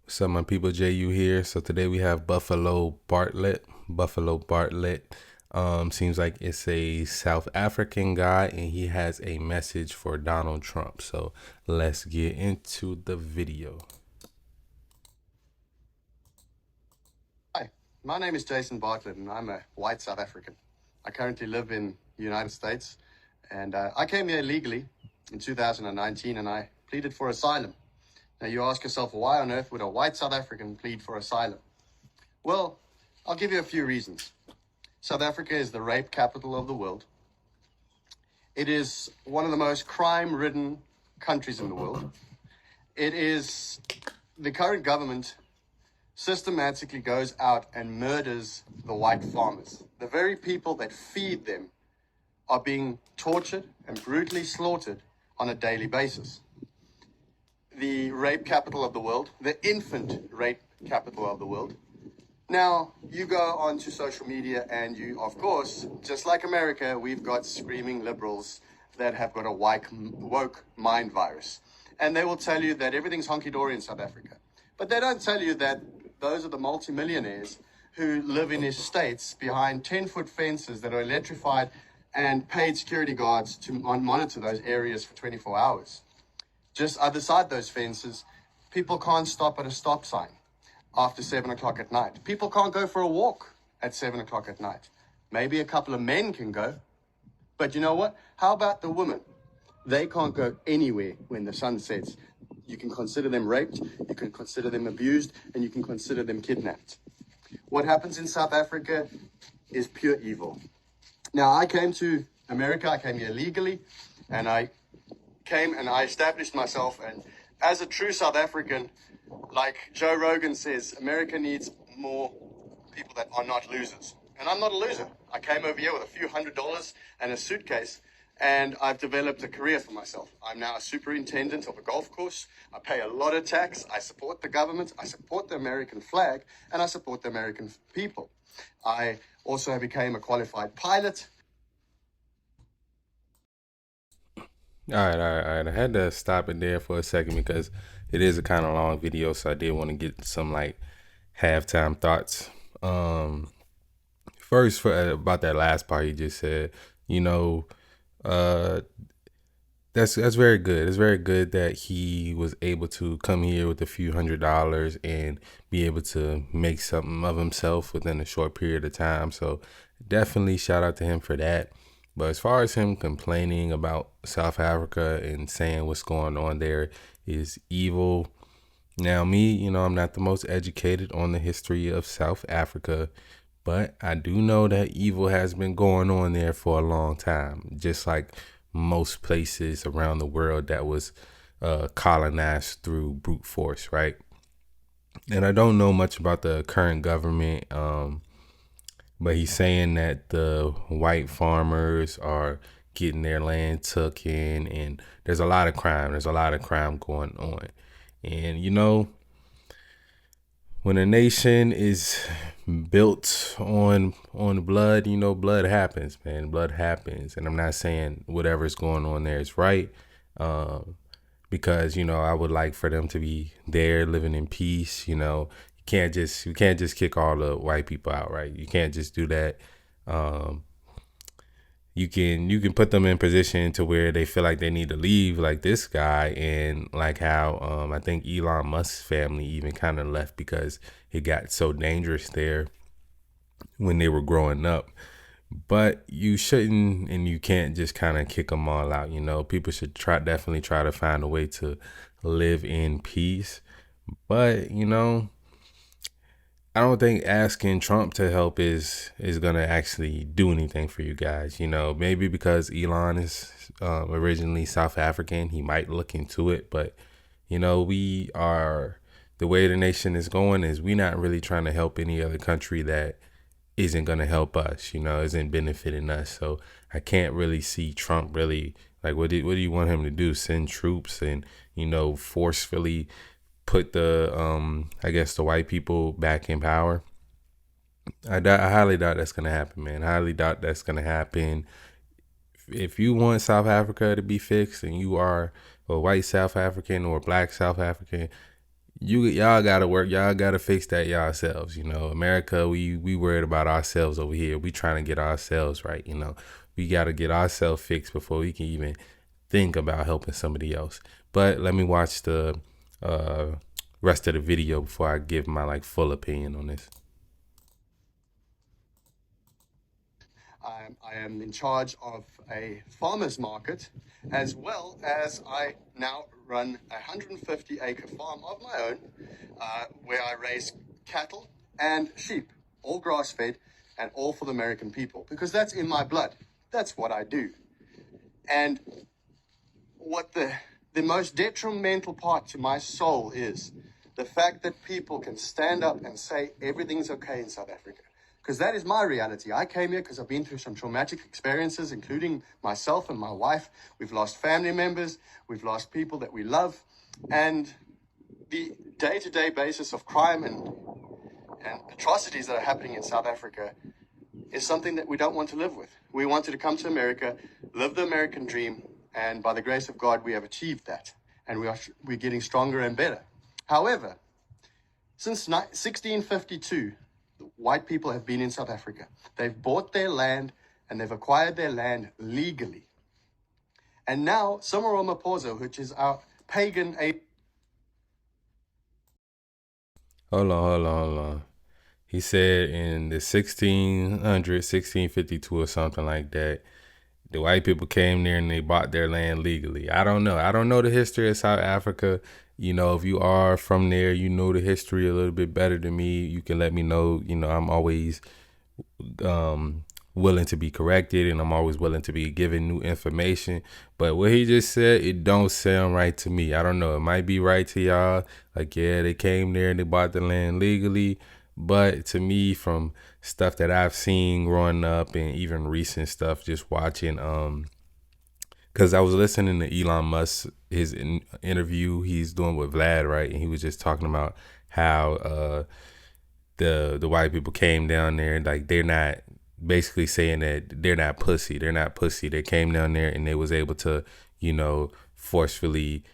What's up, my people? JU here. So today we have Buffalo Bartlett. Buffalo Bartlett seems like it's a South African guy, and he has a message for Donald Trump. So let's get into the video. Hi, my name is Jason Bartlett, and I'm a white South African. I currently live in the United States, and I came here legally in 2019, and I pleaded for asylum. Now, you ask yourself, why on earth would a white South African plead for asylum? Well, I'll give you a few reasons. South Africa is the rape capital of the world. It is one of the most crime-ridden countries in the world. It is the current government systematically goes out and murders the white farmers. The very people that feed them are being tortured and brutally slaughtered on a daily basis. The rape capital of the world, the infant rape capital of the world. Now, you go onto social media and you, of course, just like America, we've got screaming liberals that have got a woke mind virus. And they will tell you that everything's honky-dory in South Africa. But they don't tell you that those are the multimillionaires who live in estates behind 10-foot fences that are electrified and paid security guards to monitor those areas for 24 hours. Just other side those fences, people can't stop at a stop sign after 7 o'clock at night. People can't go for a walk at 7 o'clock at night. Maybe a couple of men can go. But you know what? How about the women? They can't go anywhere when the sun sets. You can consider them raped, you can consider them abused, and you can consider them kidnapped. What happens in South Africa is pure evil. Now, I came to America, I came here legally, and I came and I established myself. And as a true South African, like Joe Rogan says, America needs more people that are not losers. And I'm not a loser. I came over here with a few $100s and a suitcase, and I've developed a career for myself. I'm now a superintendent of a golf course. I pay a lot of tax. I support the government. I support the American flag, and I support the American people. I also became a qualified pilot. All right. I had to stop it there for a second because it is a kind of long video, so I did want to get some like halftime thoughts. First, for about that last part you just said, you know, uh, that's very good. It's very good that he was able to come here with a few $100s and be able to make something of himself within a short period of time. So definitely shout out to him for that. But as far as him complaining about South Africa and saying what's going on there is evil. Now, me, I'm not the most educated on the history of South Africa, but I do know that evil has been going on there for a long time, just like most places around the world that was colonized through brute force, right? And I don't know much about the current government, but he's saying that the white farmers are getting their land took in, and there's a lot of crime. There's a lot of crime going on. And, when a nation is built on blood, blood happens, man. Blood happens, and I'm not saying whatever's going on there is right, because I would like for them to be there, living in peace. You can't just kick all the white people out, right? You can't just do that. You can put them in position to where they feel like they need to leave, like this guy, and like how I think Elon Musk's family even kind of left because it got so dangerous there when they were growing up. But you shouldn't, and you can't just kind of kick them all out. People should definitely try to find a way to live in peace. But I don't think asking Trump to help is gonna actually do anything for you guys. Maybe because Elon is originally South African, he might look into it. But we are, the way the nation is going is we not really trying to help any other country that isn't gonna help us. Isn't benefiting us. So I can't really see Trump really, like, what do you want him to do? Send troops and forcefully put the I guess the white people back in power. I highly doubt that's gonna happen, man. I highly doubt that's gonna happen. If you want South Africa to be fixed and you are a white South African or a black South African, y'all gotta work. Y'all gotta fix that yourselves. You know, America, we worried about ourselves over here. We trying to get ourselves right. You know, we gotta get ourselves fixed before we can even think about helping somebody else. But let me watch the uh, rest of the video before I give my like full opinion on this. I am in charge of a farmer's market, as well as I now run a 150-acre farm of my own, where I raise cattle and sheep, all grass-fed and all for the American people, because that's in my blood. That's what I do. And what the most detrimental part to my soul is the fact that people can stand up and say everything's okay in South Africa. Because that is my reality. I came here because I've been through some traumatic experiences, including myself and my wife. We've lost family members. We've lost people that we love. And the day-to-day basis of crime and atrocities that are happening in South Africa is something that we don't want to live with. We wanted to come to America, live the American dream, and by the grace of God, we have achieved that. And we're getting stronger and better. However, since 1652, white people have been in South Africa. They've bought their land and they've acquired their land legally. And now, Samoro Maposo, which is our pagan... Hold on. He said in the 1600, 1652 or something like that, the white people came there and they bought their land legally. I don't know. I don't know the history of South Africa. You know, if you are from there, you know the history a little bit better than me. You can let me know. You know, I'm always willing to be corrected, and I'm always willing to be given new information. But what he just said, it don't sound right to me. I don't know. It might be right to y'all. Like, yeah, they came there and they bought the land legally. But to me, from stuff that I've seen growing up and even recent stuff, just watching, because I was listening to Elon Musk, his interview he's doing with Vlad, right? And he was just talking about how the white people came down there and like they're not, basically saying that they're not pussy. They're not pussy. They came down there and they was able to, you know, forcefully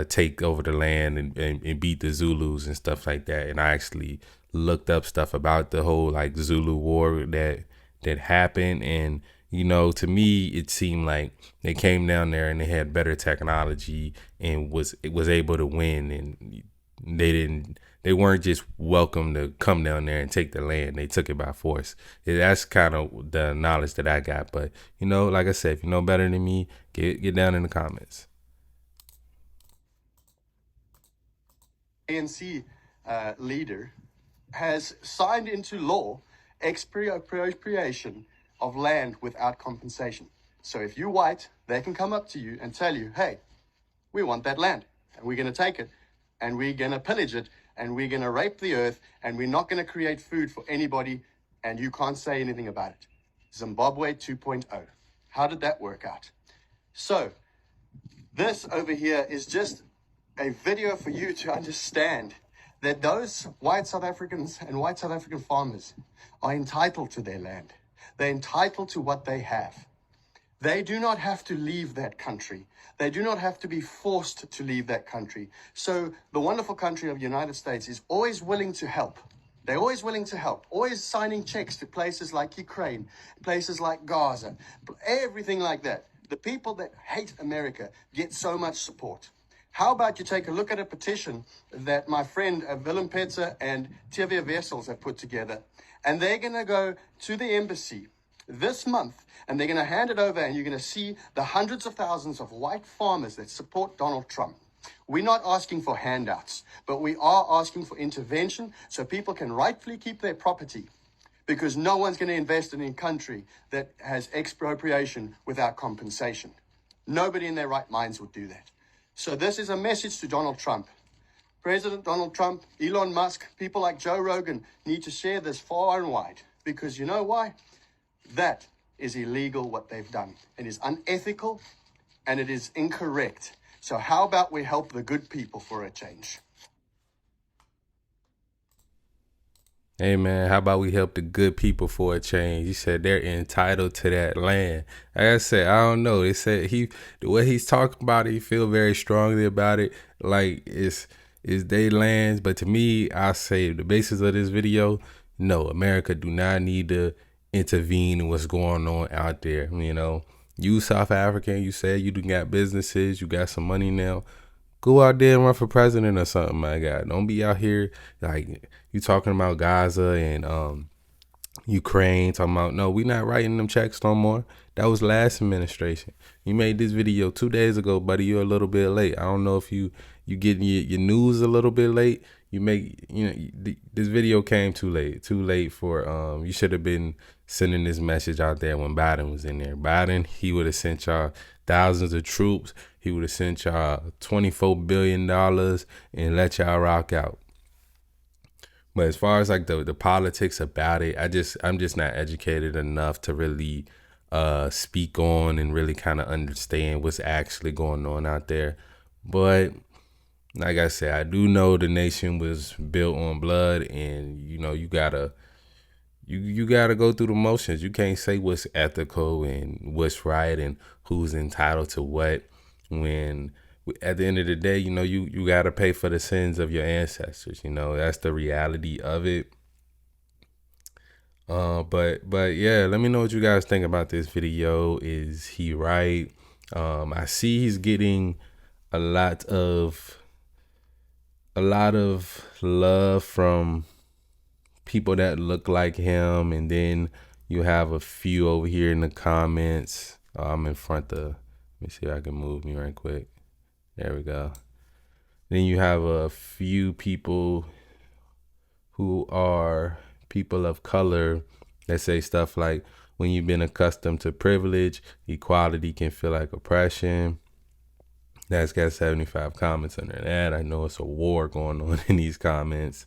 take over the land and beat the Zulus and stuff like that. And I actually looked up stuff about the whole like Zulu war that happened. And you know, to me, it seemed like they came down there and they had better technology and was able to win. And they weren't just welcome to come down there and take the land. They took it by force. That's kind of the knowledge that I got. But you know, like I said, if you know better than me, get down in the comments. ANC leader has signed into law expropriation of land without compensation. So if you're white, they can come up to you and tell you, hey, we want that land and we're going to take it and we're going to pillage it and we're going to rape the earth and we're not going to create food for anybody and you can't say anything about it. Zimbabwe 2.0. How did that work out? So this over here is just a video for you to understand that those white South Africans and white South African farmers are entitled to their land. They're entitled to what they have. They do not have to leave that country. They do not have to be forced to leave that country. So the wonderful country of the United States is always willing to help. They're always willing to help, always signing checks to places like Ukraine, places like Gaza, everything like that. The people that hate America get so much support. How about you take a look at a petition that my friend Willem Petzer and TV Wessels have put together, and they're going to go to the embassy this month, and they're going to hand it over, and you're going to see the hundreds of thousands of white farmers that support Donald Trump. We're not asking for handouts, but we are asking for intervention so people can rightfully keep their property, because no one's going to invest in a country that has expropriation without compensation. Nobody in their right minds would do that. So this is a message to Donald Trump. President Donald Trump, Elon Musk, people like Joe Rogan need to share this far and wide, because you know why? That is illegal what they've done. It is unethical and it is incorrect. So how about we help the good people for a change? Hey man, how about we help the good people for a change? You said they're entitled to that land. Like I said, I don't know. They said the way he's talking about it, he feel very strongly about it. Like is they lands. But to me, I say the basis of this video, no, America do not need to intervene in what's going on out there. You know, you South African, you said you do got businesses, you got some money now. Go out there and run for president or something, my God. Don't be out here like you talking about Gaza and Ukraine, talking about no, we not writing them checks no more. That was last administration. You made this video 2 days ago, buddy. You're a little bit late. I don't know if you getting your news a little bit late. You make this video came too late. Too late for you should have been sending this message out there when Biden was in there. Biden, he would have sent y'all thousands of troops. He would have sent y'all $24 billion and let y'all rock out. But as far as like the politics about it, I'm just not educated enough to really speak on and really kind of understand what's actually going on out there. But like I said, I do know the nation was built on blood, and you know you gotta go through the motions. You can't say what's ethical and what's right and who's entitled to what when at the end of the day, you know, you gotta pay for the sins of your ancestors. You know, that's the reality of it. But yeah, let me know what you guys think about this video. Is he right? I see he's getting a lot of love from people that look like him, and then you have a few over here in the comments. I'm in front of. Let me see if I can move me right quick. There we go. Then you have a few people who are people of color that say stuff like, when you've been accustomed to privilege, equality can feel like oppression. That's got 75 comments under that. I know it's a war going on in these comments.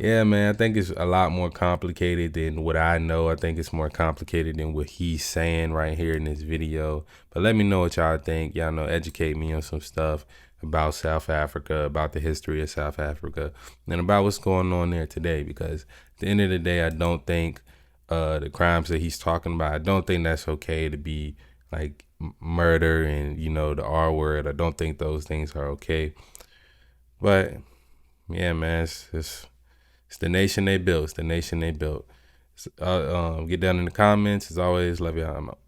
Yeah, man, I think it's a lot more complicated than what I know. I think it's more complicated than what he's saying right here in this video. But let me know what y'all think. Y'all know, educate me on some stuff about South Africa, about the history of South Africa, and about what's going on there today. Because at the end of the day, I don't think the crimes that he's talking about, I don't think that's okay to be like murder and, you know, the R word. I don't think those things are okay. But yeah, man, it's the nation they built. It's the nation they built. Get down in the comments. As always, love y'all. I'm out.